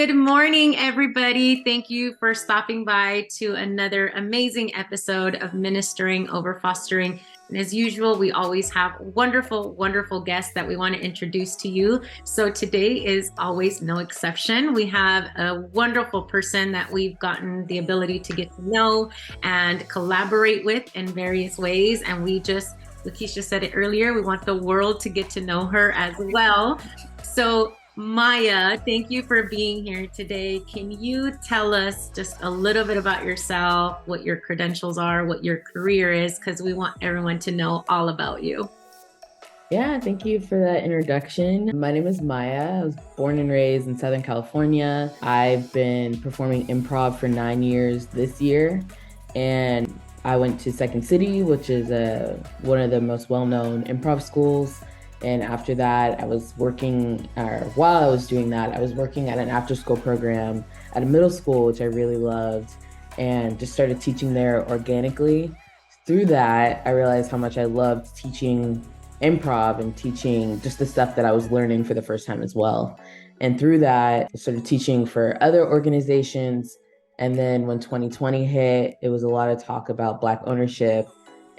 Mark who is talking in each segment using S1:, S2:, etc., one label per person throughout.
S1: Good morning, everybody. Thank you for stopping by to another amazing episode of Ministering Over Fostering. And as usual, we always have wonderful, wonderful guests that we want to introduce to you. So today is always no exception. We have a wonderful person that we've gotten the ability to get to know and collaborate with in various ways. And Lakeisha said it earlier, we want the world to get to know her as well. So Maya, thank you for being here today. Can you tell us just a little bit about yourself, what your credentials are, what your career is, because we want everyone to know all about you.
S2: Yeah, thank you for that introduction. My name is Maya. I was born and raised in Southern California. I've been performing improv for 9 years this year, and I went to Second City, which is one of the most well-known improv schools. And after that, while I was doing that, I was working at an after-school program at a middle school, which I really loved, and just started teaching there organically. Through that, I realized how much I loved teaching improv and teaching just the stuff that I was learning for the first time as well. And through that, I started teaching for other organizations. And then when 2020 hit, it was a lot of talk about Black ownership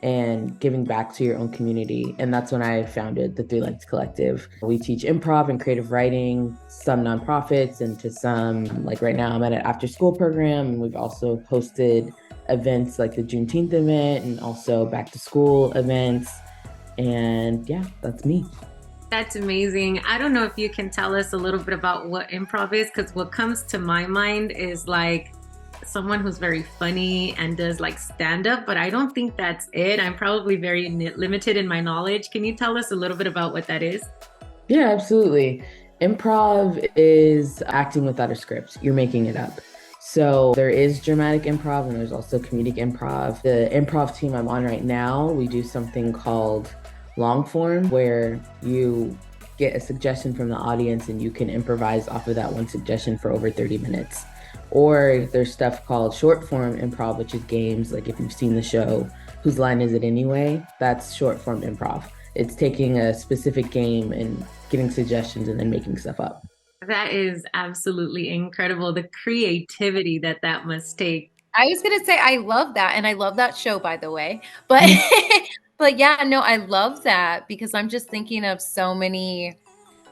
S2: and giving back to your own community. And that's when I founded the Three Lines Collective. We teach improv and creative writing, some nonprofits, and to some, like right now, I'm at an after school program. And we've also hosted events like the Juneteenth event and also back to school events. And yeah, that's me.
S1: That's amazing. I don't know if you can tell us a little bit about what improv is, because what comes to my mind is like someone who's very funny and does like stand up, but I don't think that's it. I'm probably very limited in my knowledge. Can you tell us a little bit about what that is?
S2: Yeah, absolutely. Improv is acting without a script. You're making it up. So there is dramatic improv and there's also comedic improv. The improv team I'm on right now, we do something called long form, where you get a suggestion from the audience and you can improvise off of that one suggestion for over 30 minutes. Or there's stuff called short form improv, which is games. Like if you've seen the show, Whose Line Is It Anyway? That's short form improv. It's taking a specific game and getting suggestions and then making stuff up.
S1: That is absolutely incredible. The creativity that must take.
S3: I was gonna say I love that, and I love that show, by the way. But but yeah, no, I love that because I'm just thinking of so many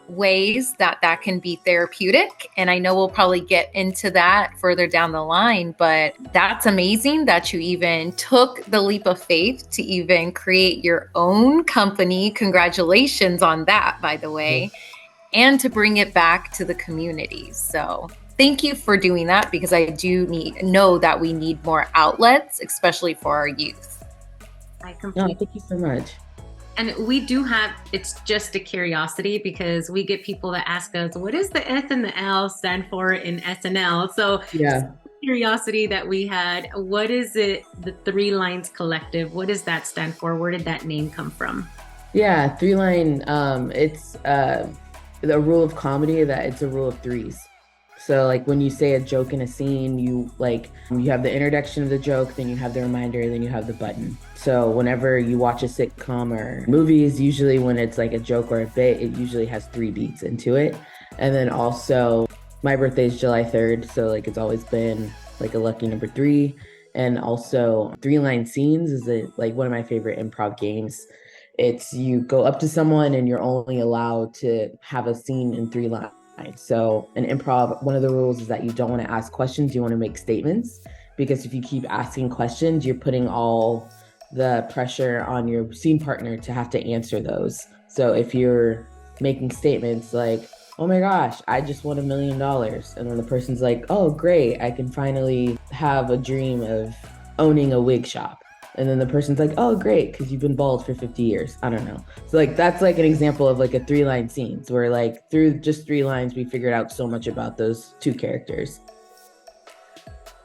S3: ways that can be therapeutic, and I know we'll probably get into that further down the line. But that's amazing that you even took the leap of faith to even create your own company. Congratulations on that, by the way. And to bring it back to the community. So thank you for doing that, because I do know that we need more outlets, especially for our youth.
S2: No, thank you so much.
S1: And we do it's just a curiosity, because we get people that ask us, what does the S and the L stand for in SNL? So
S2: yeah,
S1: curiosity that we had, what is it, the Three Lines Collective, what does that stand for? Where did that name come from?
S2: Yeah, three line, it's the rule of comedy that it's a rule of threes. So like when you say a joke in a scene, you have the introduction of the joke, then you have the reminder, then you have the button. So whenever you watch a sitcom or movies, usually when it's like a joke or a bit, it usually has 3 beats into it. And then also my birthday is July 3rd. So like it's always been like a lucky number 3. And also 3-line scenes is like one of my favorite improv games. It's you go up to someone and you're only allowed to have a scene in 3 lines. So in improv, one of the rules is that you don't want to ask questions, you want to make statements. Because if you keep asking questions, you're putting all the pressure on your scene partner to have to answer those. So if you're making statements like, oh my gosh, I just won $1 million. And then the person's like, oh, great, I can finally have a dream of owning a wig shop. And then the person's like, oh, great, because you've been bald for 50 years. I don't know. So like, that's like an example of like a 3-line scenes where like through just 3 lines, we figured out so much about those 2 characters.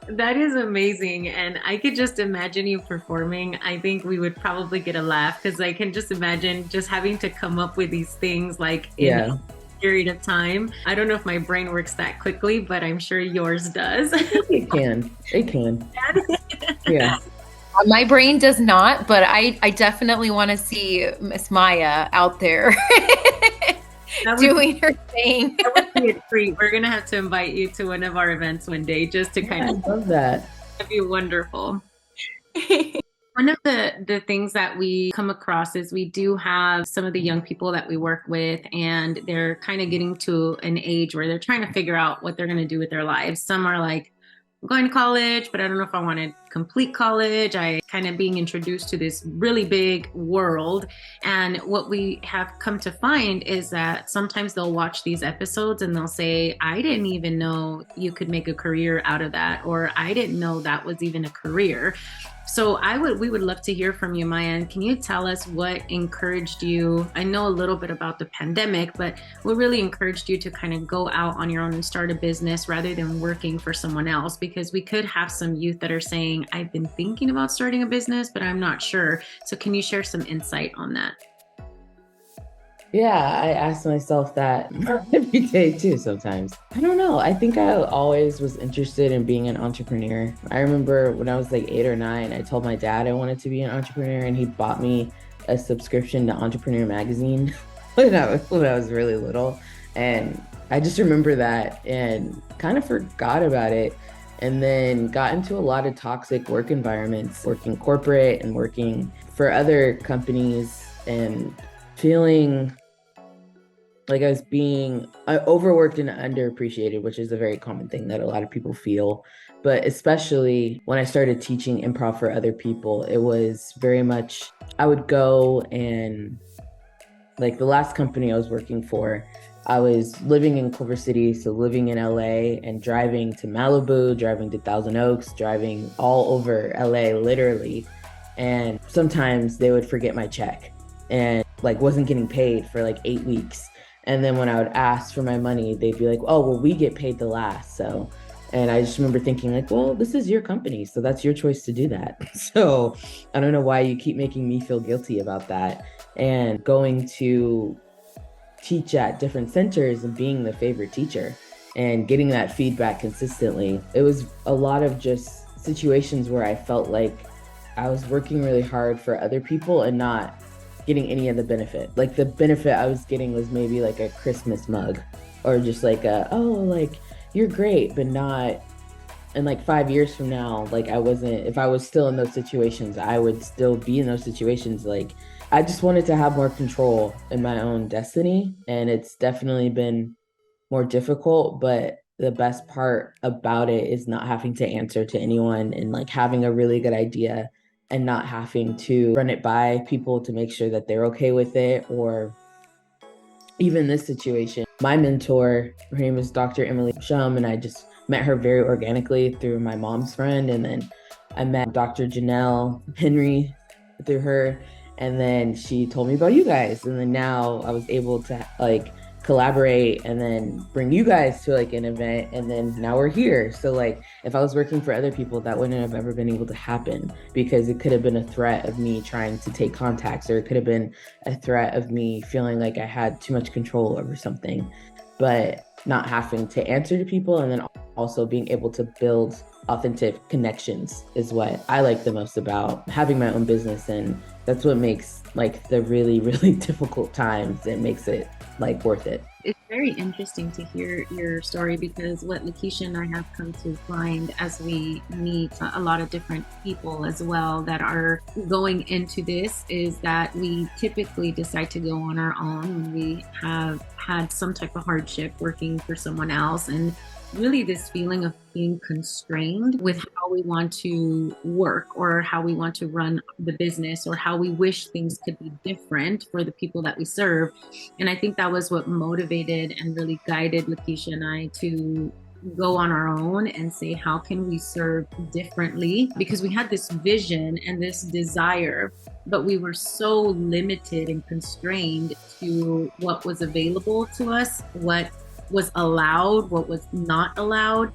S1: That is amazing. And I could just imagine you performing. I think we would probably get a laugh, because I can just imagine just having to come up with these things like in a period of time. I don't know if my brain works that quickly, but I'm sure yours does.
S2: It can. Yeah.
S3: My brain does not, but I definitely want to see Miss Maya out there.
S1: That would,
S3: doing her thing.
S1: that would be a treat. We're gonna have to invite you to one of our events one day just to kind of
S2: I love that.
S1: that'd be wonderful. One of the things that we come across is we do have some of the young people that we work with, and they're kind of getting to an age where they're trying to figure out what they're going to do with their lives. Some are like, I'm going to college, but I don't know if I want to complete college. I kind of being introduced to this really big world. And what we have come to find is that sometimes they'll watch these episodes and they'll say, I didn't even know you could make a career out of that, or I didn't know that was even a career. So we would love to hear from you, Maya. And can you tell us what encouraged you? I know a little bit about the pandemic, but what really encouraged you to kind of go out on your own and start a business rather than working for someone else? Because we could have some youth that are saying, I've been thinking about starting a business, but I'm not sure. So can you share some insight on that?
S2: Yeah, I ask myself that every day too sometimes. I don't know. I think I always was interested in being an entrepreneur. I remember when I was like 8 or 9, I told my dad I wanted to be an entrepreneur, and he bought me a subscription to Entrepreneur Magazine when I was really little. And I just remember that and kind of forgot about it, and then got into a lot of toxic work environments, working corporate and working for other companies, and feeling like I was being overworked and underappreciated, which is a very common thing that a lot of people feel. But especially when I started teaching improv for other people, it was very much, I would go and, like, the last company I was working for, I was living in Culver City, so living in LA and driving to Malibu, driving to Thousand Oaks, driving all over LA, literally. And sometimes they would forget my check and like wasn't getting paid for like 8 weeks. And then when I would ask for my money, they'd be like, oh, well, we get paid the last. So, and I just remember thinking like, well, this is your company, so that's your choice to do that. So I don't know why you keep making me feel guilty about that. And going to teach at different centers and being the favorite teacher and getting that feedback consistently. It was a lot of just situations where I felt like I was working really hard for other people and not getting any of the benefit. Like the benefit I was getting was maybe like a Christmas mug, or just like like you're great, but not. And like 5 years from now, like if I was still in those situations, I would still be in those situations. Like I just wanted to have more control in my own destiny. And it's definitely been more difficult, but the best part about it is not having to answer to anyone, and like having a really good idea and not having to run it by people to make sure that they're okay with it. Or even this situation, my mentor, her name is Dr. Emily Shum, and I just met her very organically through my mom's friend. And then I met Dr. Janelle Henry through her. And then she told me about you guys. And then now I was able to like collaborate and then bring you guys to like an event, and then now we're here. So like if I was working for other people, that wouldn't have ever been able to happen, because it could have been a threat of me trying to take contacts, or it could have been a threat of me feeling like I had too much control over something. But not having to answer to people, and then also being able to build authentic connections is what I like the most about having my own business. And that's what makes like the really, really difficult times, it makes it like worth it.
S1: It's very interesting to hear your story, because what Lakeisha and I have come to find as we meet a lot of different people as well that are going into this is that we typically decide to go on our own when we have had some type of hardship working for someone else. And really this feeling of being constrained with how we want to work, or how we want to run the business, or how we wish things could be different for the people that we serve. And I think that was what motivated and really guided Lakeisha and I to go on our own and say, how can we serve differently? Because we had this vision and this desire, but we were so limited and constrained to what was available to us, what was allowed, what was not allowed.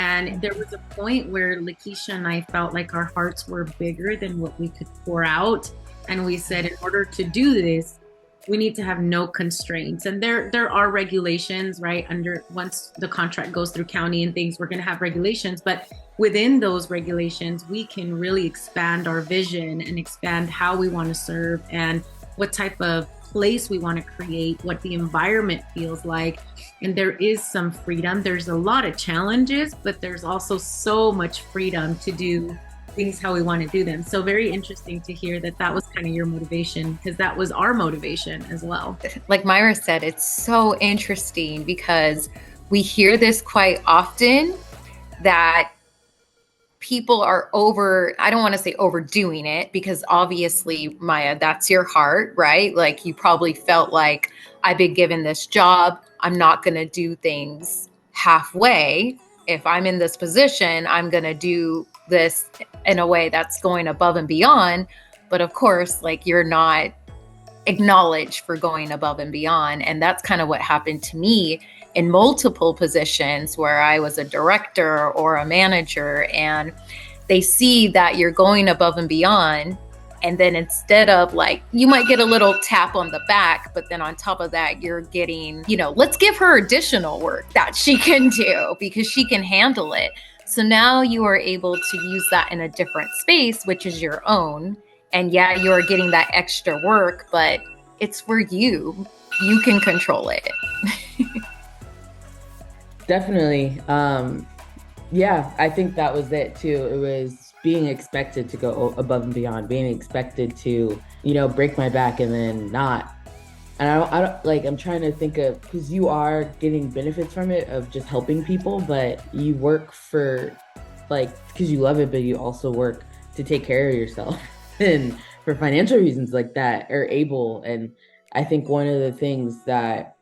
S1: And there was a point where Lakeisha and I felt like our hearts were bigger than what we could pour out. And we said, in order to do this, we need to have no constraints. And there are regulations, right? Once the contract goes through county and things, we're going to have regulations. But within those regulations, we can really expand our vision and expand how we want to serve and what type of place we want to create, what the environment feels like. And there is some freedom. There's a lot of challenges, but there's also so much freedom to do things how we want to do them. So very interesting to hear that that was kind of your motivation, because that was our motivation as well.
S3: Like Myra said, it's so interesting because we hear this quite often, that people are I don't want to say overdoing it, because obviously, Maya, that's your heart, right? Like you probably felt like, I've been given this job, I'm not going to do things halfway. If I'm in this position, I'm going to do this in a way that's going above and beyond. But of course, like you're not acknowledged for going above and beyond. And that's kind of what happened to me in multiple positions where I was a director or a manager, and they see that you're going above and beyond. And then instead of like, you might get a little tap on the back, but then on top of that, you're getting, let's give her additional work that she can do because she can handle it. So now you are able to use that in a different space, which is your own. And yeah, you're getting that extra work, but it's for you. You can control it.
S2: Definitely. Yeah, I think that was it too. It was being expected to go above and beyond, being expected to, break my back and then not. And I don't like, I'm trying to think of, because you are getting benefits from it of just helping people, but you work for because you love it, but you also work to take care of yourself and for financial reasons like that are able. And I think one of the things that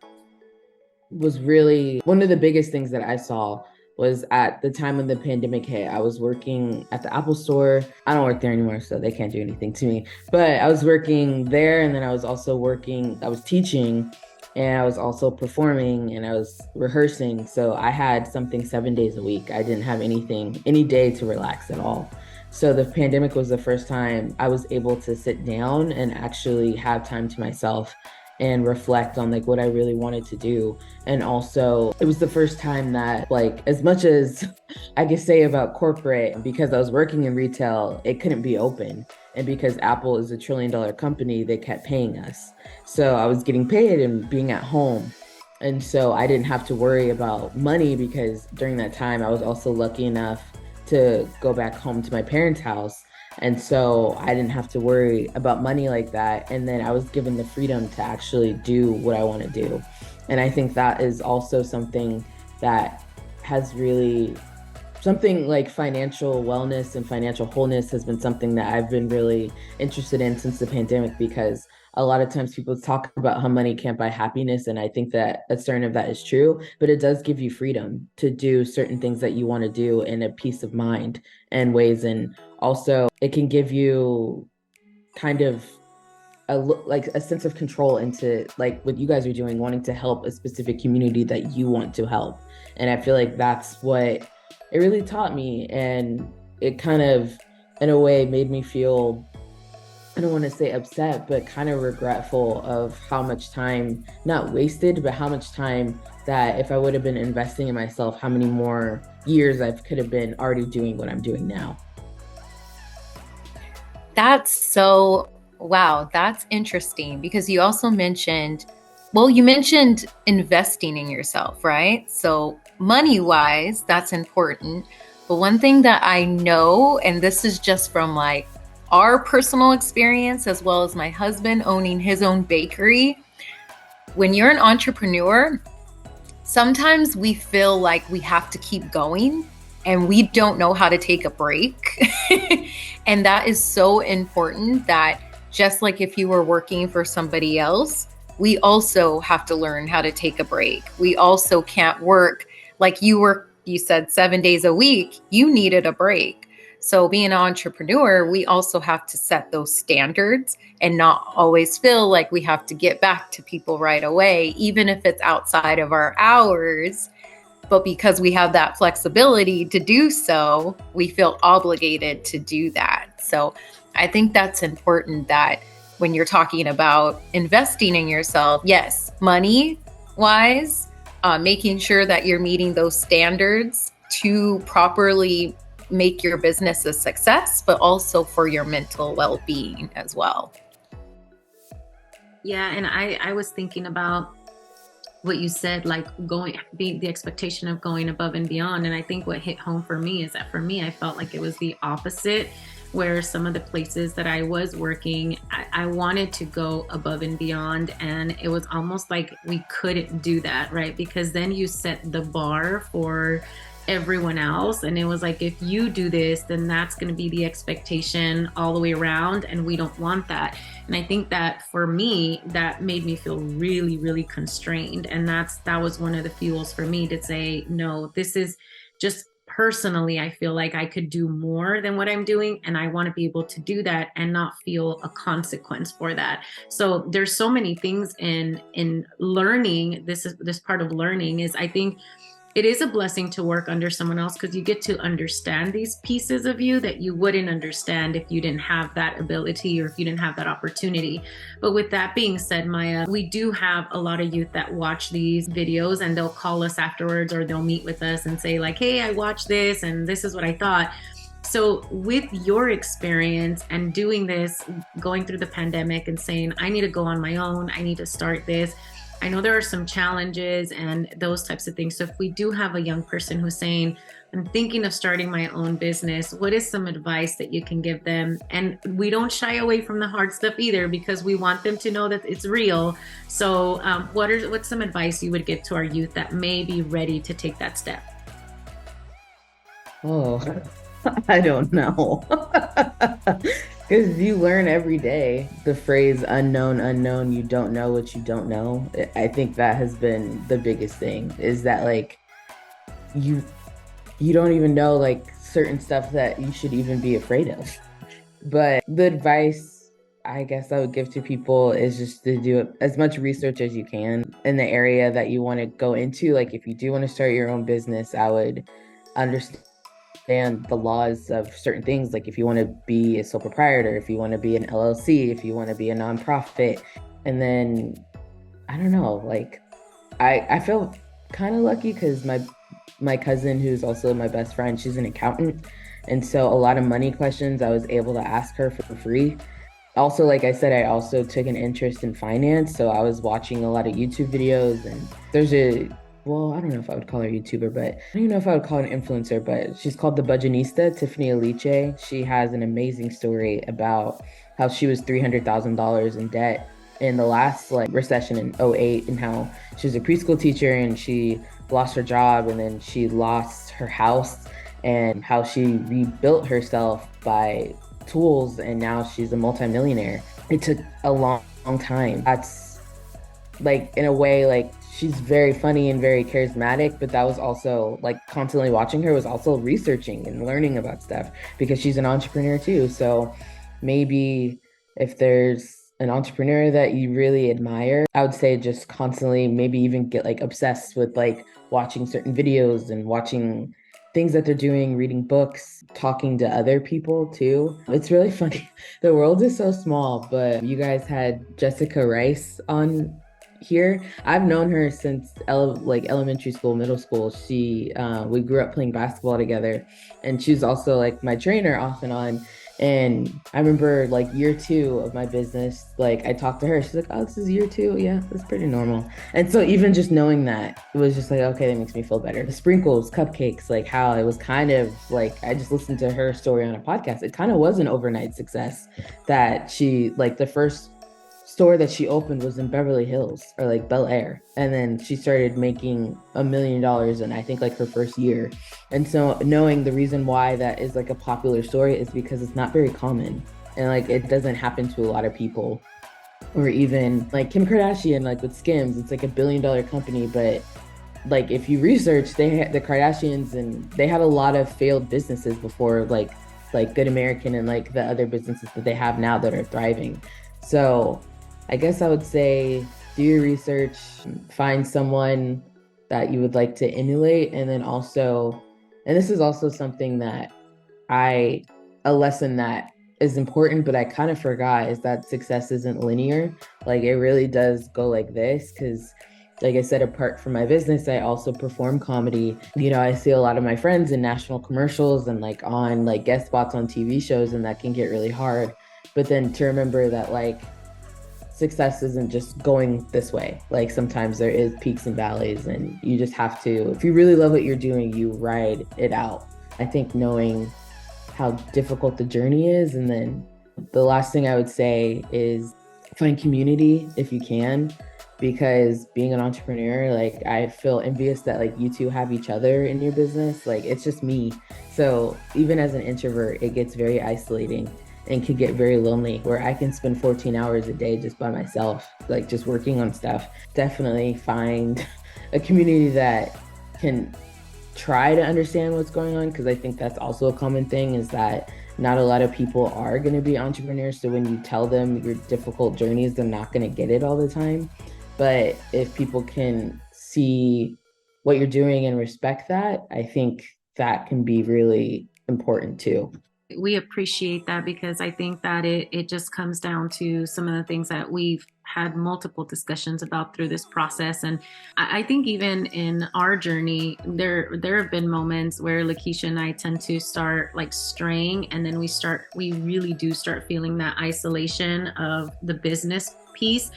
S2: was really one of the biggest things that I saw was at the time when the pandemic hit. I was working at the Apple store. I don't work there anymore, so they can't do anything to me. But I was working there, and then I was also I was teaching, and I was also performing, and I was rehearsing. So I had something 7 days a week. I didn't have any day to relax at all. So the pandemic was the first time I was able to sit down and actually have time to myself and reflect on what I really wanted to do. And also it was the first time that as much as I could say about corporate, because I was working in retail, it couldn't be open. And because Apple is $1 trillion company, they kept paying us. So I was getting paid and being at home. And so I didn't have to worry about money, because during that time I was also lucky enough to go back home to my parents' house. And so I didn't have to worry about money like that. And then I was given the freedom to actually do what I want to do. And I think that is also something that has really, something like financial wellness and financial wholeness has been something that I've been really interested in since the pandemic, because a lot of times people talk about how money can't buy happiness. And I think that a certain of that is true, but it does give you freedom to do certain things that you want to do in a peace of mind and ways. And also it can give you kind of a sense of control into what you guys are doing, wanting to help a specific community that you want to help. And I feel like that's what it really taught me. And it kind of, in a way, made me feel, I don't want to say upset, but kind of regretful of how much time, not wasted, but how much time that if I would have been investing in myself, how many more years I could have been already doing what I'm doing now.
S3: Wow, that's interesting, because you also mentioned investing in yourself, right? So money-wise, that's important. But one thing that I know, and this is just from our personal experience, as well as my husband owning his own bakery, when you're an entrepreneur, sometimes we feel like we have to keep going and we don't know how to take a break. And that is so important, that just like if you were working for somebody else, we also have to learn how to take a break. We also can't work like you said 7 days a week, you needed a break. So being an entrepreneur, we also have to set those standards and not always feel like we have to get back to people right away, even if it's outside of our hours. But because we have that flexibility to do so, we feel obligated to do that. So I think that's important, that when you're talking about investing in yourself, yes, money wise, making sure that you're meeting those standards to properly make your business a success, but also for your mental well-being as well.
S1: Yeah, and I was thinking about what you said, like being the expectation of going above and beyond. And I think what hit home for me is that for me, I felt like it was the opposite, where some of the places that I was working, I wanted to go above and beyond. And it was almost like we couldn't do that, right? Because then you set the bar for everyone else. And it was like, if you do this, then that's going to be the expectation all the way around. And we don't want that. And I think that for me, that made me feel really, really constrained. And that was one of the fuels for me to say, no, this is just personally, I feel like I could do more than what I'm doing. And I want to be able to do that and not feel a consequence for that. So there's so many things in learning. This part of learning is, I think, it is a blessing to work under someone else, because you get to understand these pieces of you that you wouldn't understand if you didn't have that ability or if you didn't have that opportunity. But with that being said, Maya, we do have a lot of youth that watch these videos, and they'll call us afterwards, or they'll meet with us and say like, hey, I watched this and this is what I thought. So with your experience and doing this, going through the pandemic and saying, I need to go on my own, I need to start this, I know there are some challenges and those types of things. So if we do have a young person who's saying, I'm thinking of starting my own business, what is some advice that you can give them? And we don't shy away from the hard stuff either, because we want them to know that it's real. So what's some advice you would give to our youth that may be ready to take that step?
S2: Oh, I don't know. Because you learn every day. The phrase unknown, unknown, you don't know what you don't know. I think that has been the biggest thing, is that like you don't even know like certain stuff that you should even be afraid of. But the advice I guess I would give to people is just to do as much research as you can in the area that you want to go into. Like if you do want to start your own business, I would understand the laws of certain things. Like if you want to be a sole proprietor, if you want to be an LLC, if you want to be a nonprofit. And then I don't know, like I feel kind of lucky because my cousin, who's also my best friend, she's an accountant. And so a lot of money questions I was able to ask her for free. Also, like I said, I also took an interest in finance. So I was watching a lot of YouTube videos, and well, I don't know if I would call her a YouTuber, but I don't even know if I would call her an influencer, but she's called The Budgetnista, Tiffany Aliche. She has an amazing story about how she was $300,000 in debt in the last like recession in '08, and how she was a preschool teacher and she lost her job, and then she lost her house, and how she rebuilt herself by tools, and now she's a multimillionaire. It took a long time. That's like, in a way, like she's very funny and very charismatic, but that was also like constantly watching her was also researching and learning about stuff, because she's an entrepreneur too. So maybe if there's an entrepreneur that you really admire, I would say just constantly maybe even get like obsessed with like watching certain videos and watching things that they're doing, reading books, talking to other people too. It's really funny. The world is so small, but you guys had Jessica Rice on here. I've known her since like elementary school, middle school. We grew up playing basketball together, and she's also like my trainer off and on. And I remember like year 2 of my business, like I talked to her, she's like, oh, this is year 2. Yeah, that's pretty normal. And so even just knowing that, it was just like, okay, that makes me feel better. The sprinkles, cupcakes, like how it was kind of like, I just listened to her story on a podcast. It kind of was an overnight success, that she, like the first store that she opened was in Beverly Hills, or like Bel Air. And then she started making $1 million in, I think, like her first year. And so knowing the reason why that is like a popular story is because it's not very common. And like, it doesn't happen to a lot of people. Or even like Kim Kardashian, like with Skims, it's like $1 billion company. But like, if you research, the Kardashians, and they had a lot of failed businesses before, like Good American and like the other businesses that they have now that are thriving. So I guess I would say do your research, find someone that you would like to emulate. And then also, and this is also something that a lesson that is important, but I kind of forgot, is that success isn't linear. Like it really does go like this, because like I said, apart from my business, I also perform comedy. You know, I see a lot of my friends in national commercials and like on like guest spots on TV shows, and that can get really hard. But then to remember that like success isn't just going this way. Like sometimes there is peaks and valleys, and you just have to, if you really love what you're doing, you ride it out. I think knowing how difficult the journey is, and then the last thing I would say is find community if you can, because being an entrepreneur, like I feel envious that like you two have each other in your business. Like it's just me. So even as an introvert, it gets very isolating and can get very lonely, where I can spend 14 hours a day just by myself, like just working on stuff. Definitely find a community that can try to understand what's going on, because I think that's also a common thing, is that not a lot of people are going to be entrepreneurs. So when you tell them your difficult journeys, they're not going to get it all the time. But if people can see what you're doing and respect that, I think that can be really important too.
S1: We appreciate that, because I think that it just comes down to some of the things that we've had multiple discussions about through this process. And I think even in our journey, there have been moments where Lakeisha and I tend to start like straying, and then we really do start feeling that isolation of the business piece.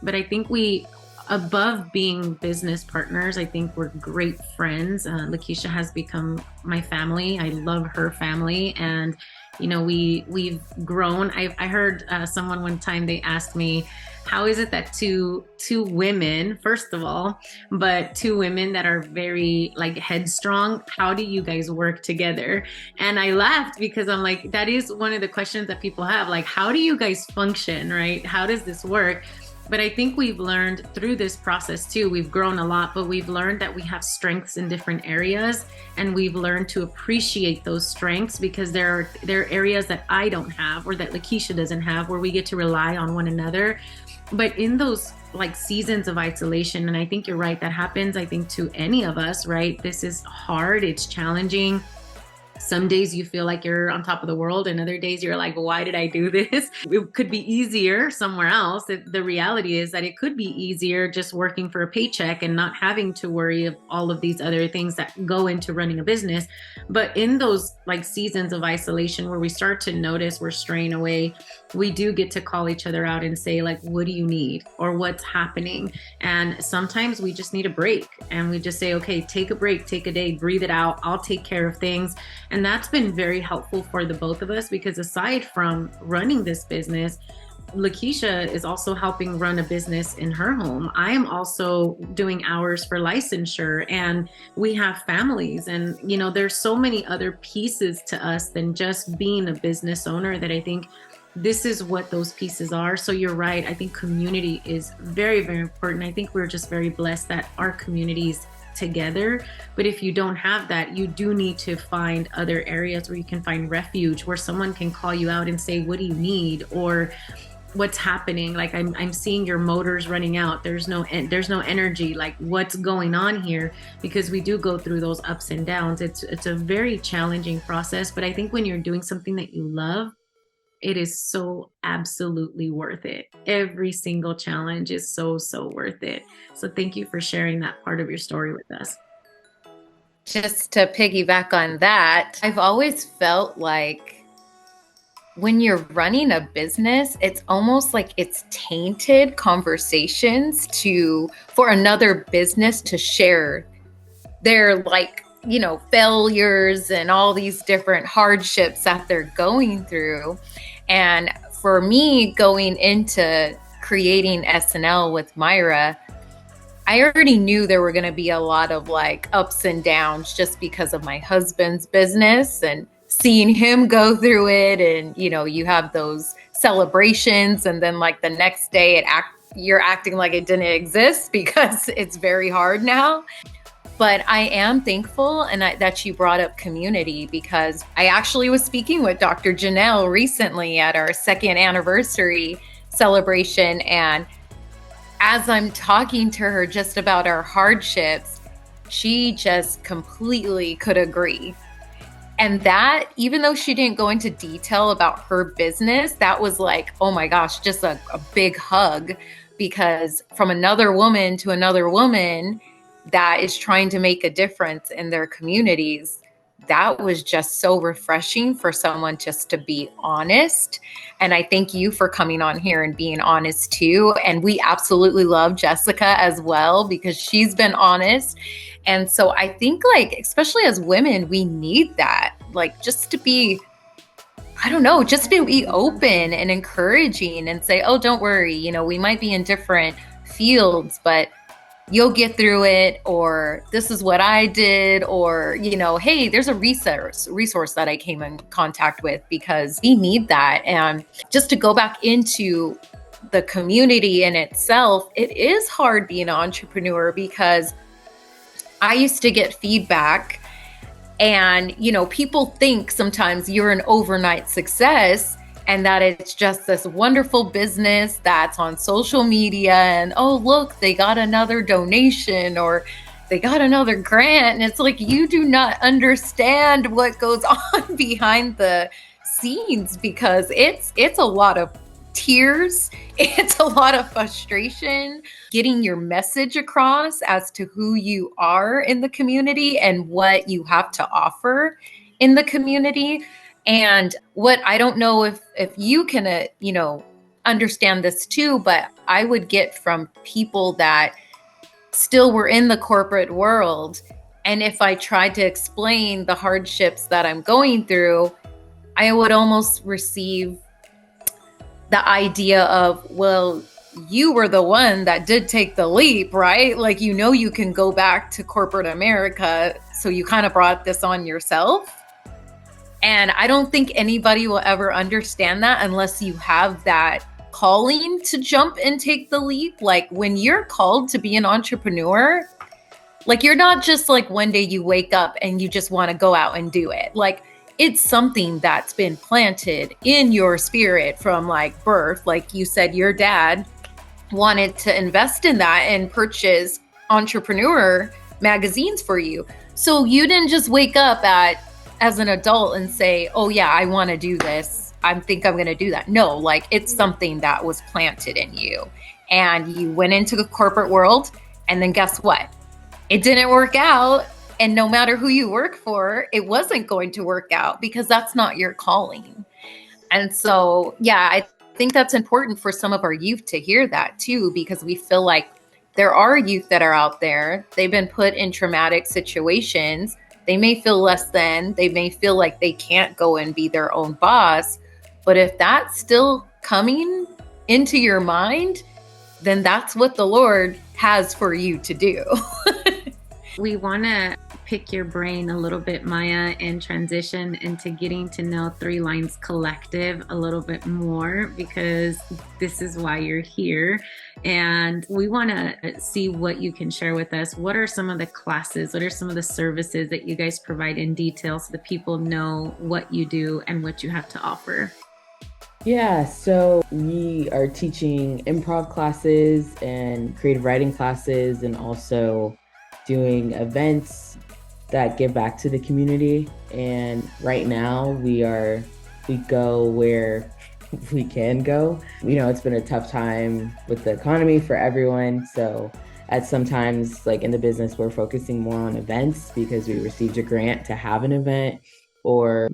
S1: But I think above being business partners, I think we're great friends. Lakeisha has become my family. I love her family, and we've grown. I heard someone one time, they asked me, how is it that two women, first of all, but two women that are very like headstrong, how do you guys work together? And I laughed, because I'm like, that is one of the questions that people have, like, how do you guys function, right? How does this work? But I think we've learned through this process too, we've grown a lot, but we've learned that we have strengths in different areas, and we've learned to appreciate those strengths, because there are areas that I don't have, or that Lakeisha doesn't have, where we get to rely on one another. But in those like seasons of isolation, and I think you're right, that happens, I think, to any of us, right? This is hard, it's challenging. Some days you feel like you're on top of the world, and other days you're like, why did I do this? It could be easier somewhere else. The reality is that it could be easier just working for a paycheck and not having to worry of all of these other things that go into running a business. But in those like seasons of isolation where we start to notice we're straying away, we do get to call each other out and say, like, what do you need, or what's happening? And sometimes we just need a break, and we just say, okay, take a break, take a day, breathe it out. I'll take care of things. And that's been very helpful for the both of us, because aside from running this business, Lakeisha is also helping run a business in her home. I am also doing hours for licensure, and we have families, and there's so many other pieces to us than just being a business owner, that I think this is what those pieces are. So you're right. I think community is very, very important. I think we're just very blessed that our communities together. But if you don't have that, you do need to find other areas where you can find refuge, where someone can call you out and say, what do you need? Or what's happening? Like, I'm seeing your motors running out. There's no energy. Like, what's going on here? Because we do go through those ups and downs. It's a very challenging process. But I think when you're doing something that you love, it is so absolutely worth it. Every single challenge is so, so worth it. So thank you for sharing that part of your story with us.
S3: Just to piggyback on that, I've always felt like when you're running a business, it's almost like it's tainted conversations for another business to share their failures and all these different hardships that they're going through. And for me, going into creating SNL with Myra, I already knew there were going to be a lot of like ups and downs, just because of my husband's business and seeing him go through it. And, you have those celebrations, and then like the next day you're acting like it didn't exist, because it's very hard now. But I am thankful that you brought up community, because I actually was speaking with Dr. Janelle recently at our 2nd anniversary celebration. And as I'm talking to her just about our hardships, she just completely could agree. And that, even though she didn't go into detail about her business, that was like, oh my gosh, just a big hug, because from another woman to another woman that is trying to make a difference in their communities, that was just so refreshing for someone just to be honest. And I thank you for coming on here and being honest too. And we absolutely love Jessica as well, because she's been honest. And so I think, like, especially as women, we need that, like, just to be, I don't know, just to be open and encouraging and say, oh, don't worry, you know, we might be in different fields, but you'll get through it, or this is what I did, or, you know, hey, there's a resource that I came in contact with, because we need that. And just to go back into the community in itself, it is hard being an entrepreneur, because I used to get feedback, and, you know, people think sometimes you're an overnight success and that it's just this wonderful business that's on social media, and, oh, look, they got another donation or they got another grant. And it's like, you do not understand what goes on behind the scenes, because it's a lot of tears. It's a lot of frustration getting your message across as to who you are in the community and what you have to offer in the community. And what, I don't know if you can, you know, understand this too, but I would get from people that still were in the corporate world. And if I tried to explain the hardships that I'm going through, I would almost receive the idea of, well, you were the one that did take the leap, right? Like, you know, you can go back to corporate America, so you kind of brought this on yourself. And I don't think anybody will ever understand that unless you have that calling to jump and take the leap. Like, when you're called to be an entrepreneur, like, you're not just like one day you wake up and you just want to go out and do it. Like, it's something that's been planted in your spirit from like birth. Like you said, your dad wanted to invest in that and purchase entrepreneur magazines for you. So you didn't just wake up as an adult and say, oh yeah, I want to do this. I think I'm going to do that. No, like, it's something that was planted in you, and you went into the corporate world, and then guess what? It didn't work out. And no matter who you work for, it wasn't going to work out, because that's not your calling. And so, yeah, I think that's important for some of our youth to hear that too, because we feel like there are youth that are out there. They've been put in traumatic situations. They may feel less than, they may feel like they can't go and be their own boss. But if that's still coming into your mind, then that's what the Lord has for you to do.
S1: We want to pick your brain a little bit, Maya, and transition into getting to know Three Lines Collective a little bit more, because this is why you're here. And we want to see what you can share with us. What are some of the classes? What are some of the services that you guys provide in detail, so that people know what you do and what you have to offer?
S2: Yeah, so we are teaching improv classes and creative writing classes, and also doing events that give back to the community. And right now we go where we can go. You know, it's been a tough time with the economy for everyone. So at sometimes, like in the business, we're focusing more on events because we received a grant to have an event, or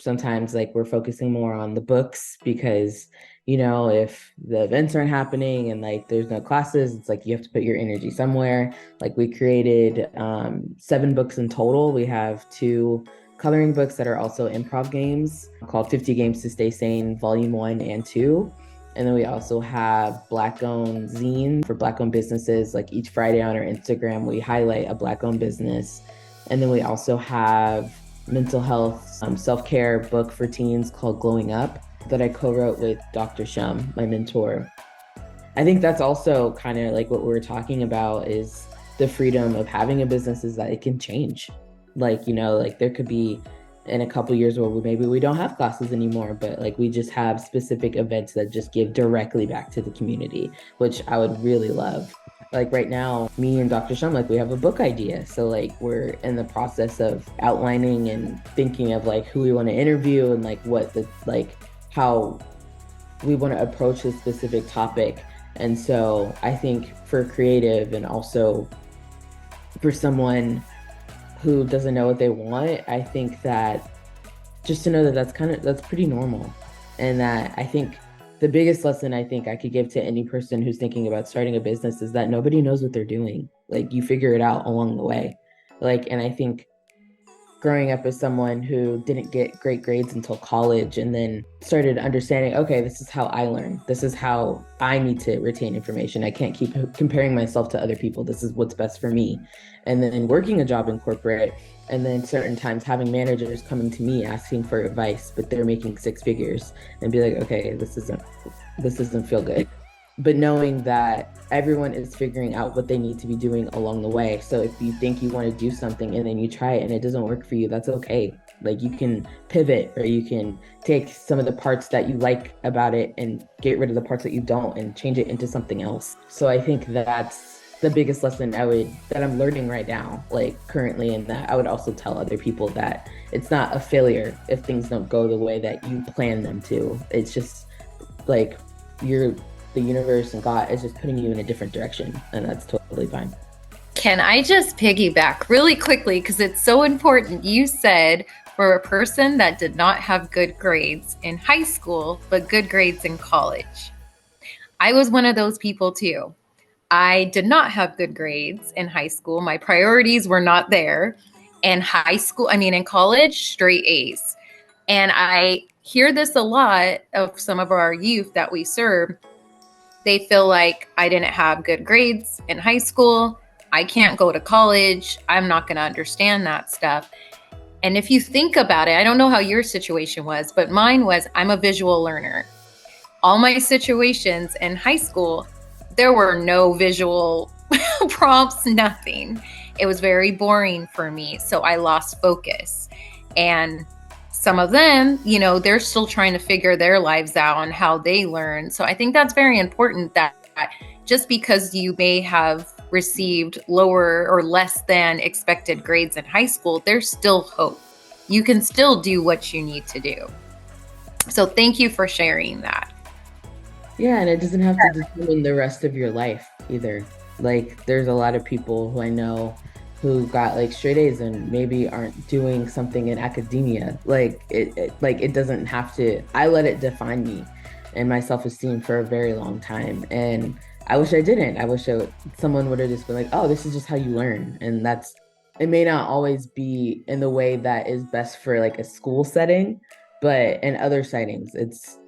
S2: sometimes like we're focusing more on the books because, you know, if the events aren't happening and like there's no classes, it's like you have to put your energy somewhere. Like, we created 7 books in total. We have 2 coloring books that are also improv games called 50 Games to Stay Sane, Volume 1 and 2. And then we also have Black-owned zine for Black-owned businesses. Like, each Friday on our Instagram, we highlight a Black-owned business. And then we also have mental health, self-care book for teens called Glowing Up that I co-wrote with Dr. Shum, my mentor. I think that's also kind of like what we're talking about, is the freedom of having a business is that it can change. Like, you know, like there could be in a couple years where maybe we don't have classes anymore, but like we just have specific events that just give directly back to the community, which I would really love. Like right now, me and Dr. Shum, like we have a book idea. So like we're in the process of outlining and thinking of like who we want to interview and like what the, like how we want to approach this specific topic. And so I think for creative and also for someone who doesn't know what they want, I think that just to know that that's pretty normal. And that I think the biggest lesson I think I could give to any person who's thinking about starting a business is that nobody knows what they're doing. Like you figure it out along the way. And I think growing up as someone who didn't get great grades until college and then started understanding, okay, this is how I learn. This is how I need to retain information. I can't keep comparing myself to other people. This is what's best for me. And then working a job in corporate, and then certain times having managers coming to me asking for advice, but they're making six figures, and be like, okay, this doesn't feel good. But knowing that everyone is figuring out what they need to be doing along the way. So if you think you want to do something and then you try it and it doesn't work for you, that's okay. Like you can pivot, or you can take some of the parts that you like about it and get rid of the parts that you don't and change it into something else. So I think that's the biggest lesson that I'm learning right now, like currently, and that I would also tell other people that it's not a failure if things don't go the way that you plan them to. It's just like the universe and God is just putting you in a different direction, and that's totally fine.
S3: Can I just piggyback really quickly because it's so important? You said for a person that did not have good grades in high school, but good grades in college. I was one of those people too. I did not have good grades in high school. My priorities were not there. In college, straight A's. And I hear this a lot of some of our youth that we serve. They feel like I didn't have good grades in high school. I can't go to college. I'm not going to understand that stuff. And if you think about it, I don't know how your situation was, but mine was I'm a visual learner. All my situations in high school, there were no visual prompts, nothing. It was very boring for me. So I lost focus. And some of them, they're still trying to figure their lives out on how they learn. So I think that's very important that just because you may have received lower or less than expected grades in high school, there's still hope. You can still do what you need to do. So thank you for sharing that.
S2: Yeah, and it doesn't have to determine the rest of your life either. Like there's a lot of people who I know who got like straight A's and maybe aren't doing something in academia. It doesn't have to. I let it define me and my self-esteem for a very long time, and I wish I didn't. I wish someone would have just been like, oh, this is just how you learn. And it may not always be in the way that is best for like a school setting, but in other settings,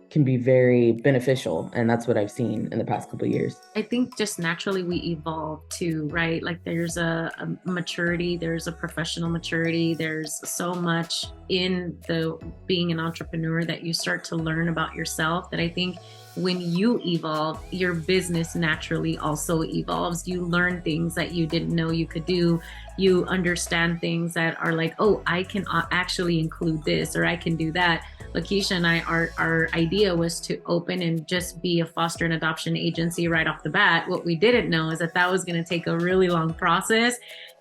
S2: can be very beneficial. And that's what I've seen in the past couple of years.
S1: I think just naturally we evolve too, right? Like there's a maturity, there's a professional maturity, there's so much in the being an entrepreneur that you start to learn about yourself that I think when you evolve, your business naturally also evolves. You learn things that you didn't know you could do. You understand things that are like, oh, I can actually include this, or I can do that. Lakeisha and I, our idea was to open and just be a foster and adoption agency right off the bat. What we didn't know is that was going to take a really long process.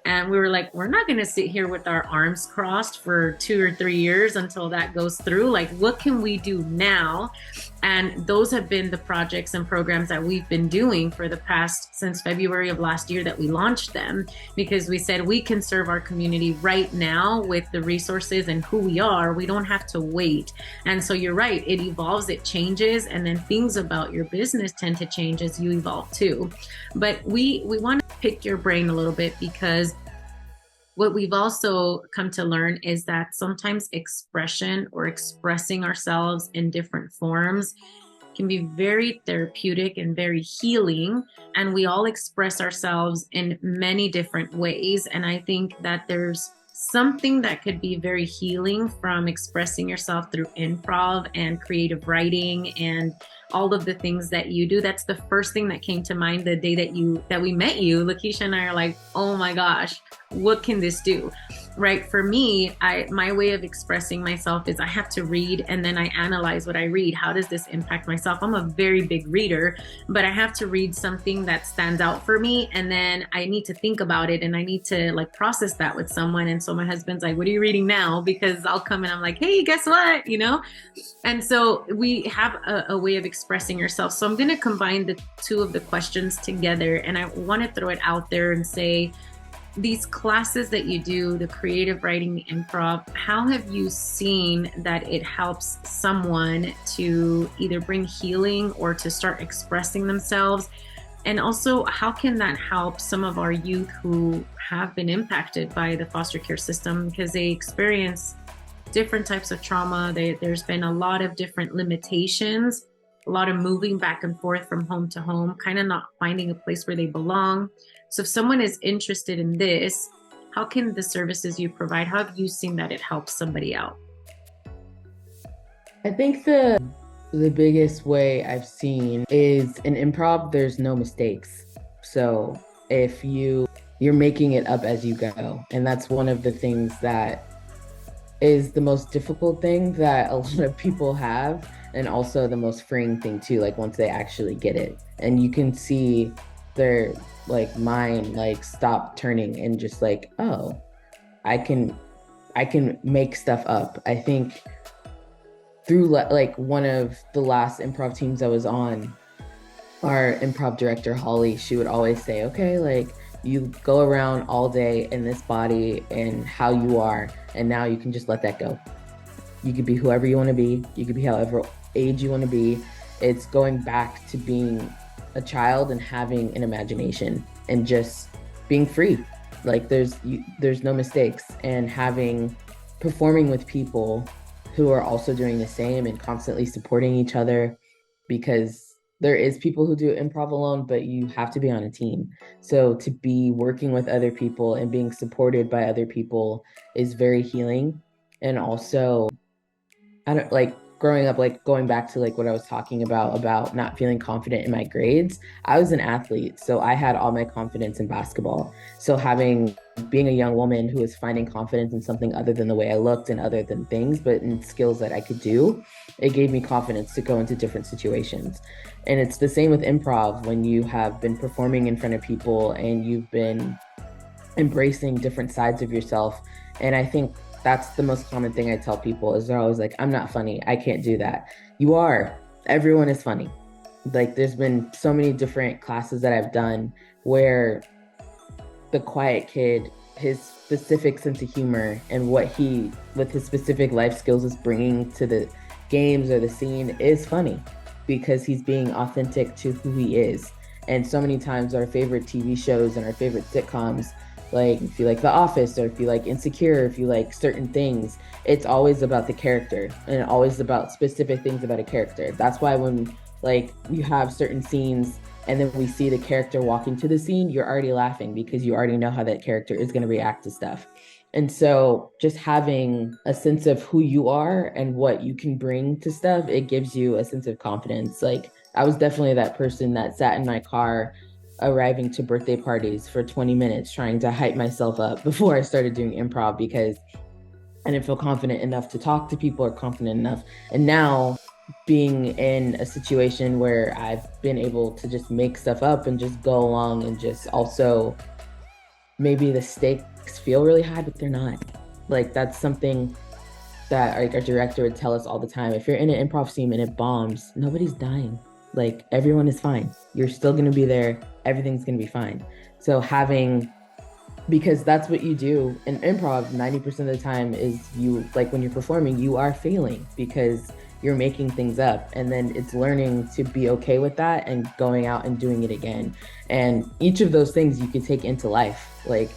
S1: And we were like, we're not going to sit here with our arms crossed for 2 or 3 years until that goes through. Like, what can we do now? And those have been the projects and programs that we've been doing for the past, since February of last year that we launched them, because we said we can serve our community right now with the resources and who we are. We don't have to wait. And so you're right, it evolves, it changes, and then things about your business tend to change as you evolve too. But we want to pick your brain a little bit, because what we've also come to learn is that sometimes expression or expressing ourselves in different forms can be very therapeutic and very healing. And we all express ourselves in many different ways. And I think that there's something that could be very healing from expressing yourself through improv and creative writing and all of the things that you do. That's the first thing that came to mind the day that we met you. Lakeisha and I are like, oh my gosh, what can this do? Right? For me, my way of expressing myself is I have to read and then I analyze what I read. How does this impact myself? I'm a very big reader, but I have to read something that stands out for me, and then I need to think about it and I need to like process that with someone. And so my husband's like, what are you reading now? Because I'll come and I'm like, hey, guess what? And so we have a way of expressing yourself. So I'm going to combine the two of the questions together, and I want to throw it out there and say, these classes that you do, the creative writing, the improv, how have you seen that it helps someone to either bring healing or to start expressing themselves? And also, how can that help some of our youth who have been impacted by the foster care system because they experience different types of trauma? There's been a lot of different limitations, a lot of moving back and forth from home to home, kind of not finding a place where they belong. So if someone is interested in this, how can the services you provide, how have you seen that it helps somebody out?
S2: I think the biggest way I've seen is in improv, there's no mistakes. So if you're making it up as you go. And that's one of the things that is the most difficult thing that a lot of people have, and also the most freeing thing too, like once they actually get it. And you can see their like mind like stop turning and just like, oh, I can make stuff up. I think through like one of the last improv teams I was on, our improv director, Holly, she would always say, okay, like you go around all day in this body and how you are, and now you can just let that go. You could be whoever you want to be. You could be however age you want to be. It's going back to being a child and having an imagination and just being free. Like there's no mistakes, and performing with people who are also doing the same and constantly supporting each other, because there is people who do improv alone, but you have to be on a team. So to be working with other people and being supported by other people is very healing. And also, I don't like growing up, like going back to like what I was talking about not feeling confident in my grades. I was an athlete, so I had all my confidence in basketball. So being a young woman who was finding confidence in something other than the way I looked and other than things, but in skills that I could do, it gave me confidence to go into different situations. And it's the same with improv. When you have been performing in front of people and you've been embracing different sides of yourself. And I think that's the most common thing I tell people is they're always like, I'm not funny. I can't do that. You are. Everyone is funny. Like there's been so many different classes that I've done where the quiet kid, his specific sense of humor and what he, with his specific life skills, is bringing to the games or the scene is funny because he's being authentic to who he is. And so many times our favorite TV shows and our favorite sitcoms, like if you like The Office or if you like Insecure, if you like certain things, it's always about the character and always about specific things about a character. That's why when like you have certain scenes and then we see the character walk into the scene, you're already laughing because you already know how that character is going to react to stuff. And so just having a sense of who you are and what you can bring to stuff, it gives you a sense of confidence. Like I was definitely that person that sat in my car arriving to birthday parties for 20 minutes trying to hype myself up before I started doing improv because I didn't feel confident enough to talk to people or confident enough. And now being in a situation where I've been able to just make stuff up and just go along and just also maybe the stakes feel really high, but they're not. Like that's something that like our director would tell us all the time. If you're in an improv scene and it bombs, nobody's dying. Like everyone is fine. You're still going to be there. Everything's going to be fine. So because that's what you do in improv 90% of the time is you, like when you're performing, you are failing because you're making things up, and then it's learning to be okay with that and going out and doing it again. And each of those things you can take into life, like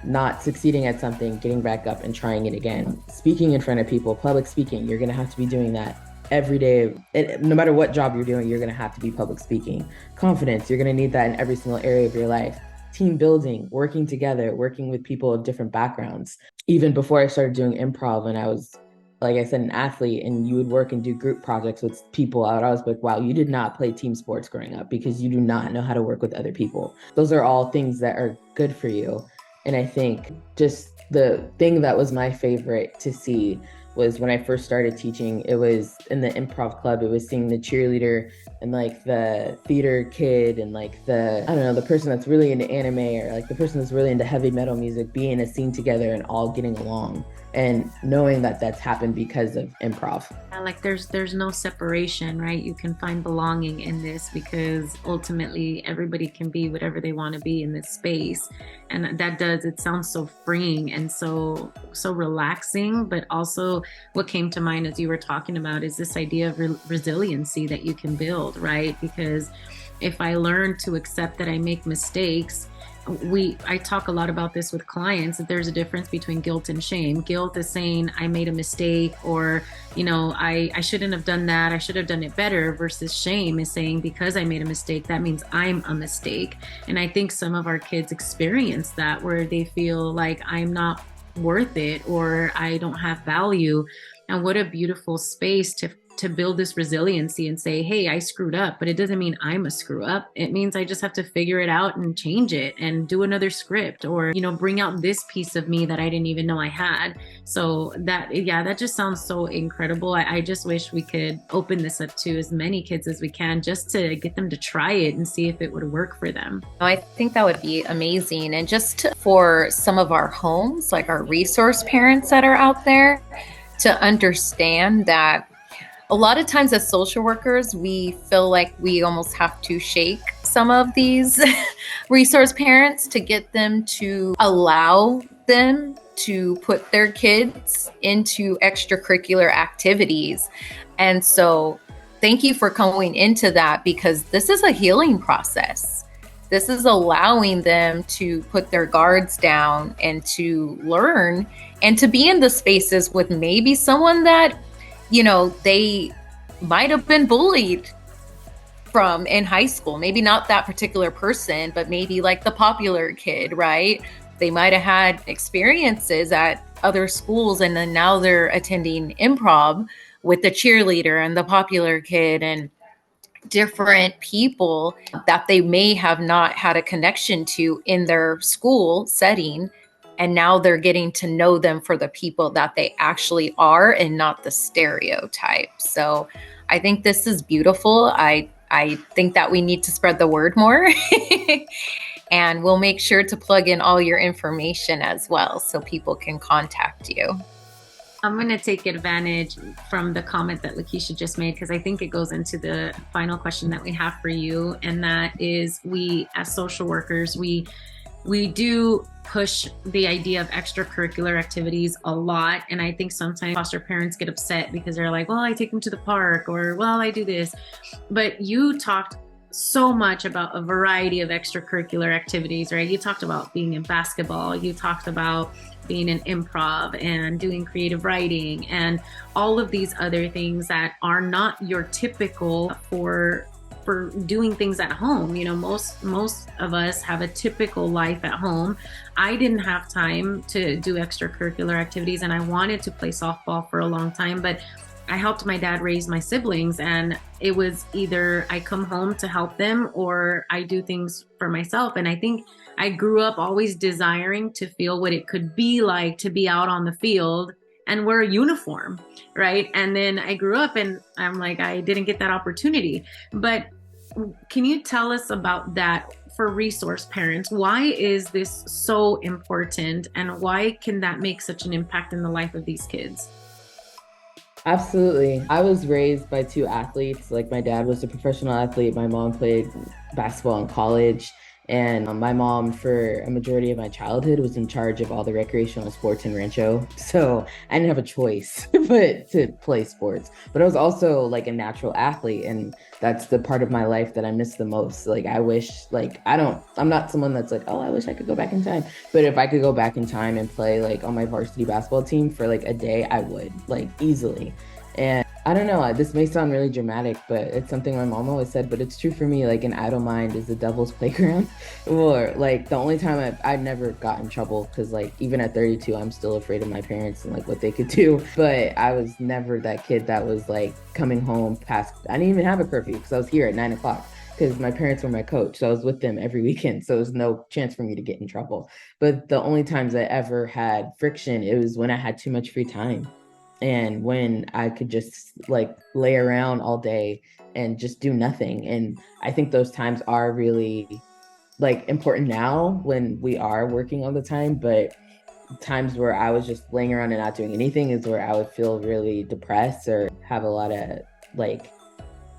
S2: not succeeding at something, getting back up and trying it again. Speaking in front of people, public speaking, you're going to have to be doing that every day. No matter what job you're doing, you're going to have to be public speaking. Confidence, you're going to need that in every single area of your life. Team building, working together, working with people of different backgrounds. Even before I started doing improv, when I was, like I said, an athlete, and you would work and do group projects with people, I would always be like, wow, you did not play team sports growing up because you do not know how to work with other people. Those are all things that are good for you. And I think just the thing that was my favorite to see was when I first started teaching. It was in the improv club. It was seeing the cheerleader and like the theater kid and like the, I don't know, the person that's really into anime or like the person that's really into heavy metal music being in a scene together and all getting along, and knowing that that's happened because of improv.
S1: Like there's no separation, right? You can find belonging in this because ultimately everybody can be whatever they want to be in this space. And that does, it sounds so freeing and so relaxing, but also what came to mind as you were talking about is this idea of resiliency that you can build, right? Because if I learn to accept that I make mistakes, I talk a lot about this with clients, that there's a difference between guilt and shame. Guilt is saying I made a mistake, or I shouldn't have done that, I should have done it better, versus shame is saying because I made a mistake, that means I'm a mistake. And I think some of our kids experience that, where they feel like I'm not worth it or I don't have value. And what a beautiful space to build this resiliency and say, hey, I screwed up, but it doesn't mean I'm a screw up. It means I just have to figure it out and change it and do another script, or, bring out this piece of me that I didn't even know I had. So that just sounds so incredible. I just wish we could open this up to as many kids as we can, just to get them to try it and see if it would work for them.
S3: I think that would be amazing. And for some of our homes, like our resource parents that are out there, to understand that a lot of times as social workers, we feel like we almost have to shake some of these resource parents to get them to allow them to put their kids into extracurricular activities. And so thank you for going into that, because this is a healing process. This is allowing them to put their guards down and to learn and to be in the spaces with maybe someone that they might have been bullied from in high school. Maybe not that particular person, but maybe like the popular kid, right? They might have had experiences at other schools, and then now they're attending improv with the cheerleader and the popular kid and different people that they may have not had a connection to in their school setting. And now they're getting to know them for the people that they actually are and not the stereotype. So I think this is beautiful. I think that we need to spread the word more. And we'll make sure to plug in all your information as well so people can contact you.
S1: I'm going to take advantage from the comment that Lakeisha just made, because I think it goes into the final question that we have for you. And that is, we as social workers, we do push the idea of extracurricular activities a lot. And I think sometimes foster parents get upset because they're like, well, I take them to the park, or, well, I do this. But you talked so much about a variety of extracurricular activities, right? You talked about being in basketball. You talked about being in improv and doing creative writing and all of these other things that are not your typical for doing things at home. Most of us have a typical life at home. I didn't have time to do extracurricular activities, and I wanted to play softball for a long time, but I helped my dad raise my siblings, and it was either I come home to help them or I do things for myself. And I think I grew up always desiring to feel what it could be like to be out on the field and wear a uniform, right? And then I grew up and I'm like, I didn't get that opportunity. But can you tell us about that for resource parents? Why is this so important, and why can that make such an impact in the life of these kids?
S2: Absolutely. I was raised by two athletes. Like, my dad was a professional athlete. My mom played basketball in college. And my mom, for a majority of my childhood, was in charge of all the recreational sports in Rancho. So I didn't have a choice but to play sports. But I was also like a natural athlete. And that's the part of my life that I miss the most. Like, I wish, like, I'm not someone that's like, oh, I wish I could go back in time. But if I could go back in time and play like on my varsity basketball team for like a day, I would, like, easily. And I don't know, this may sound really dramatic, but it's something my mom always said, but it's true for me. Like, an idle mind is the devil's playground. Or like, the only time I never got in trouble, because like even at 32, I'm still afraid of my parents and like what they could do. But I was never that kid that was like coming home past, I didn't even have a curfew because I was here at 9 o'clock. Because my parents were my coach. So I was with them every weekend. So there's no chance for me to get in trouble. But the only times I ever had friction, it was when I had too much free time. and when I could just like lay around all day and just do nothing. And I think those times are really like important now when we are working all the time, but times where I was just laying around and not doing anything is where I would feel really depressed or have a lot of like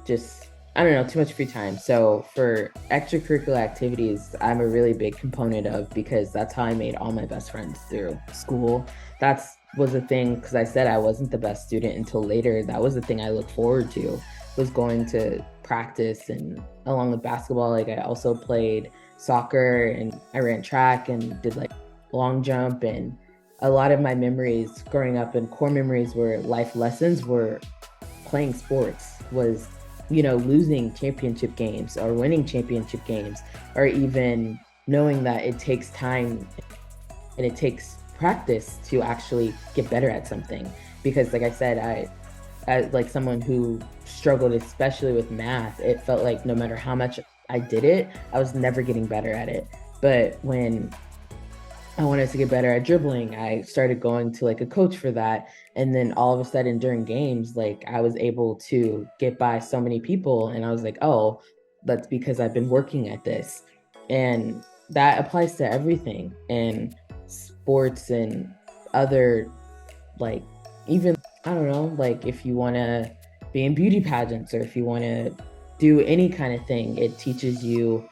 S2: just I don't know, too much free time. So for extracurricular activities, I'm a really big component of because that's how I made all my best friends through school. That's was a thing because I said I wasn't the best student until later. That was the thing I looked forward to was going to practice and along with basketball, like I also played soccer and I ran track and did like long jump and a lot of my memories growing up and core memories were life lessons were playing sports was losing championship games or winning championship games or even knowing that it takes time and it takes practice to actually get better at something because like I said as like someone who struggled especially with math it felt like no matter how much I did it I was never getting better at it but when I wanted to get better at dribbling. I started going to like a coach for that. And then all of a sudden during games, like I was able to get by so many people. And I was like, oh, that's because I've been working at this. And that applies to everything and sports and other, like, even, I don't know, like if you want to be in beauty pageants or if you want to do any kind of thing, it teaches you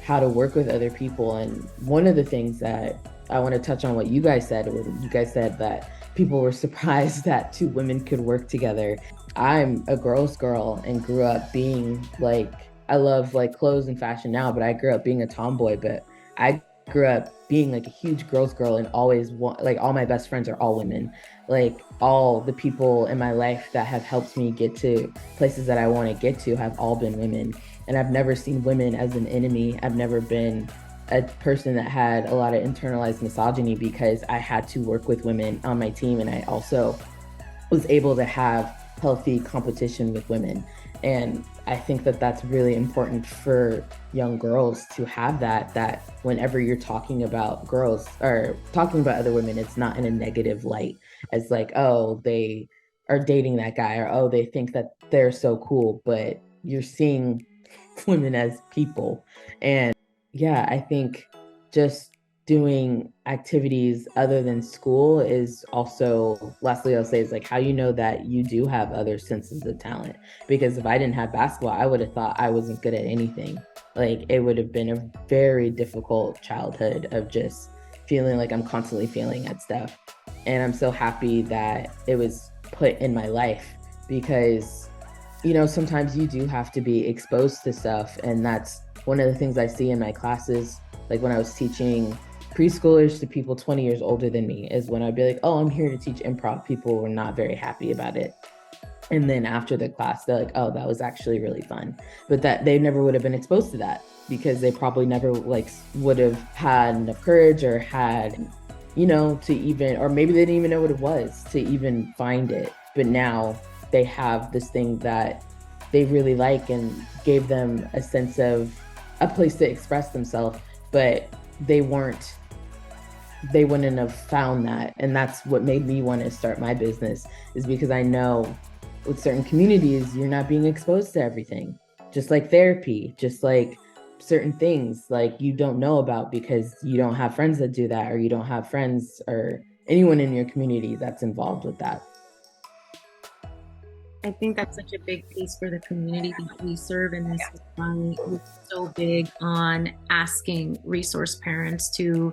S2: how to work with other people. And one of the things that I want to touch on what you guys said, where you guys said that people were surprised that two women could work together. I'm a girl's girl and grew up being like, I love like clothes and fashion now, but I grew up being a tomboy, but I grew up being like a huge girl's girl and always want, like all my best friends are all women. Like all the people in my life that have helped me get to places that I want to get to have all been women. And I've never seen women as an enemy. I've never been a person that had a lot of internalized misogyny because I had to work with women on my team and I also was able to have healthy competition with women. And I think that that's really important for young girls to have that whenever you're talking about girls or talking about other women, it's not in a negative light as like, oh, they are dating that guy or, oh, they think that they're so cool, but you're seeing women as people. And yeah, I think just doing activities other than school is also, lastly, I'll say is like how you know that you do have other senses of talent. Because if I didn't have basketball, I would have thought I wasn't good at anything. Like it would have been a very difficult childhood of just feeling like I'm constantly failing at stuff. And I'm so happy that it was put in my life because sometimes you do have to be exposed to stuff. And that's one of the things I see in my classes, like when I was teaching preschoolers to people 20 years older than me, is when I'd be like, oh, I'm here to teach improv. People were not very happy about it. And then after the class, they're like, oh, that was actually really fun. But that they never would have been exposed to that because they probably never like would have had enough courage or had, to even, or maybe they didn't even know what it was to even find it. But now they have this thing that they really like and gave them a sense of a place to express themselves, but they wouldn't have found that. And that's what made me want to start my business is because I know with certain communities, you're not being exposed to everything, just like therapy, just like certain things like you don't know about because you don't have friends that do that, or you don't have friends or anyone in your community that's involved with that.
S1: I think that's such a big piece for the community that we serve in this society. We're so big on asking resource parents to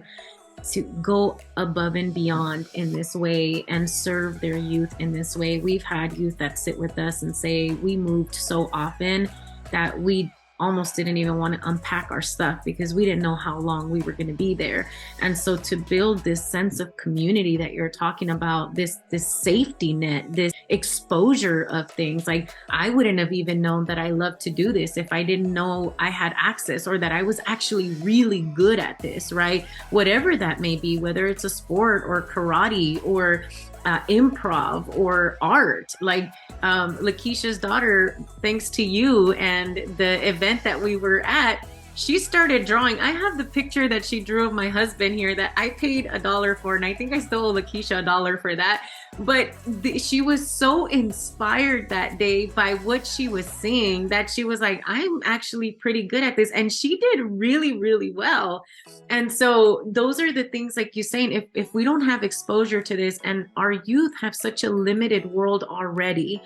S1: go above and beyond in this way and serve their youth in this way. We've had youth that sit with us and say we moved so often that we almost didn't even want to unpack our stuff because we didn't know how long we were going to be there. And so to build this sense of community that you're talking about, this safety net, this exposure of things, like I wouldn't have even known that I loved to do this if I didn't know I had access or that I was actually really good at this, right? Whatever that may be, whether it's a sport or karate or improv or art, like Lakeisha's daughter, thanks to you and the event that we were at, she started drawing. I have the picture that she drew of my husband here that I paid $1 for, and I think I still owe Lakeisha $1 for that. But she was so inspired that day by what she was seeing that she was like, I'm actually pretty good at this. And she did really, really well. And so those are the things, like you're saying, if we don't have exposure to this, and our youth have such a limited world already,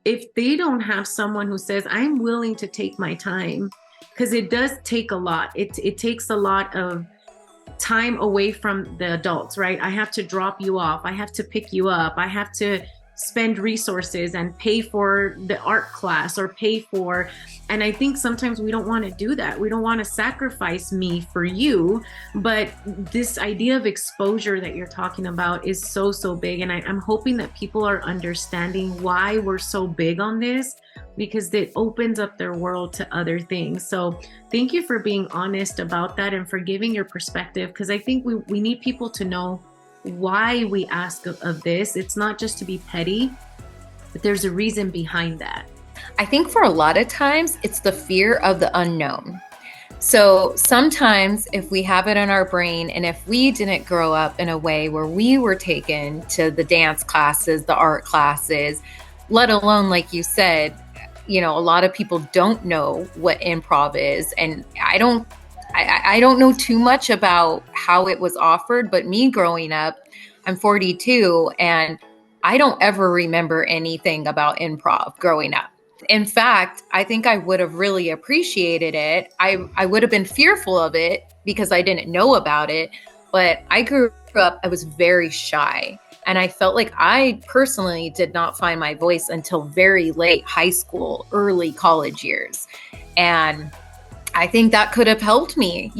S1: if they don't have someone who says, I'm willing to take my time, because it does take a lot. It takes a lot of time away from the adults, right? I have to drop you off. I have to pick you up. I have to spend resources and pay for the art class or pay for, and I think sometimes we don't want to do that. We don't want to sacrifice me for you. But this idea of exposure that you're talking about is so, so big. And I'm hoping that people are understanding why we're so big on this, because it opens up their world to other things. So thank you for being honest about that and for giving your perspective, because I think we need people to know why we ask of this. It's not just to be petty, but there's a reason behind that.
S3: I think for a lot of times it's the fear of the unknown. So sometimes if we have it in our brain, and if we didn't grow up in a way where we were taken to the dance classes, the art classes, let alone, like you said, a lot of people don't know what improv is. And I don't know too much about how it was offered, but me growing up, I'm 42, and I don't ever remember anything about improv growing up. In fact, I think I would have really appreciated it. I would have been fearful of it because I didn't know about it, but I grew up, I was very shy. And I felt like I personally did not find my voice until very late high school, early college years. And I think that could have helped me,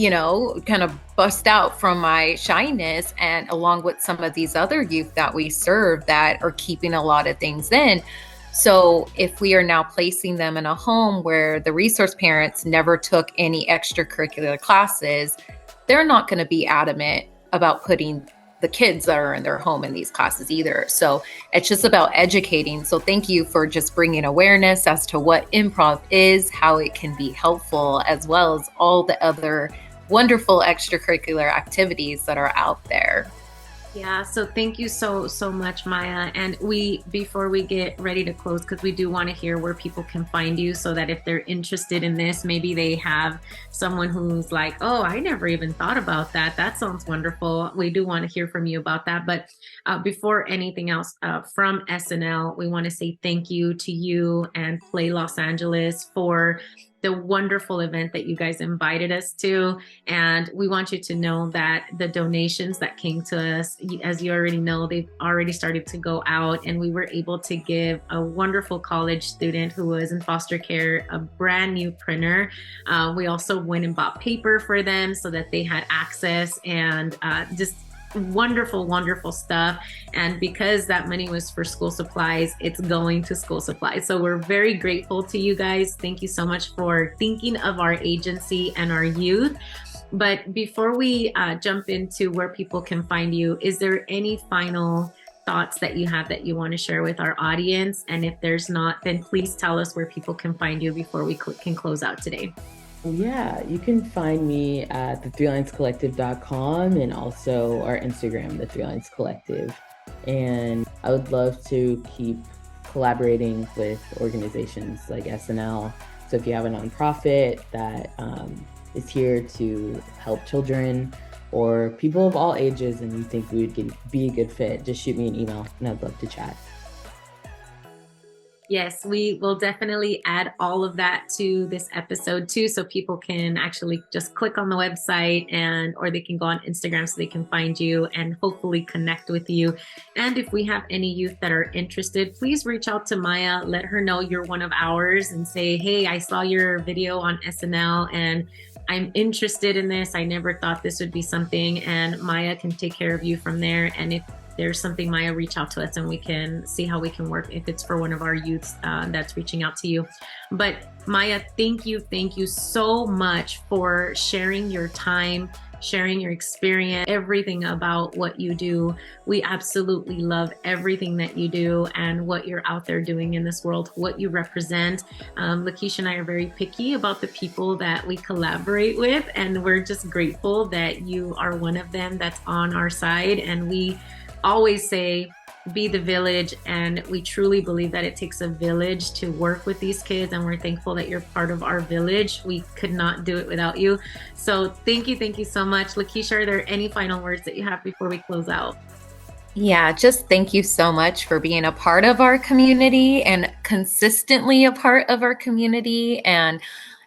S3: kind of bust out from my shyness, and along with some of these other youth that we serve that are keeping a lot of things in. So if we are now placing them in a home where the resource parents never took any extracurricular classes, they're not going to be adamant about putting the kids that are in their home in these classes either. So it's just about educating. So thank you for just bringing awareness as to what improv is, how it can be helpful, as well as all the other wonderful extracurricular activities that are out there.
S1: Yeah, so thank you so much, Maya. And before we get ready to close, because we do want to hear where people can find you, so that if they're interested in this, maybe they have someone who's like, oh, I never even thought about that. That sounds wonderful. We do want to hear from you about that. But before anything else, from SNL, we want to say thank you to you and Play Los Angeles for the wonderful event that you guys invited us to. And we want you to know that the donations that came to us, as you already know, they've already started to go out, and we were able to give a wonderful college student who was in foster care a brand new printer. We also went and bought paper for them so that they had access, and just wonderful stuff. And because that money was for school supplies, it's going to school supplies. So we're very grateful to you guys. Thank you so much for thinking of our agency and our youth. But before we jump into where people can find you, is there any final thoughts that you have that you want to share with our audience? And if there's not, then please tell us where people can find you before we can close out today.
S2: Yeah, you can find me at the3linescollective.com, and also our Instagram, the 3 Lines Collective. And I would love to keep collaborating with organizations like SNL. So if you have a nonprofit that is here to help children or people of all ages, and you think we would be a good fit, just shoot me an email and I'd love to chat.
S1: Yes, we will definitely add all of that to this episode too, so people can actually just click on the website, or they can go on Instagram so they can find you and hopefully connect with you. And if we have any youth that are interested, please reach out to Maya, let her know you're one of ours, and say, hey, I saw your video on SNL and I'm interested in this. I never thought this would be something, and Maya can take care of you from there. And if there's something, Maya, reach out to us and we can see how we can work if it's for one of our youths that's reaching out to you. But Maya, thank you so much for sharing your time, sharing your experience, everything about what you do. We absolutely love everything that you do and what you're out there doing in this world, what you represent. Lakeisha and I are very picky about the people that we collaborate with, and we're just grateful that you are one of them that's on our side. And we always say, be the village, and we truly believe that it takes a village to work with these kids, and we're thankful that you're part of our village. We could not do it without you. So thank you so much. Lakeisha, are there any final words that you have before we close out?
S3: Yeah, just thank you so much for being a part of our community and consistently a part of our community. And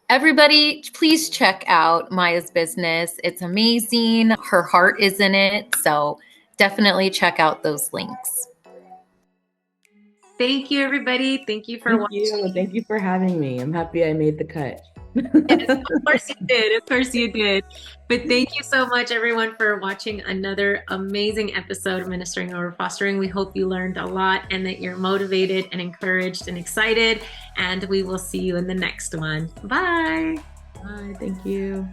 S3: everybody, please check out Maya's business. It's amazing. Her heart is in it. So definitely check out those links.
S1: Thank you, everybody. Thank you for
S2: Thank
S1: watching.
S2: you. Thank you for having me. I'm happy I made the cut.
S1: Yes, of course you did. Of course you did. But thank you so much, everyone, for watching another amazing episode of Ministering Over Fostering. We hope you learned a lot and that you're motivated and encouraged and excited. And we will see you in the next one. Bye.
S2: Bye. Thank you.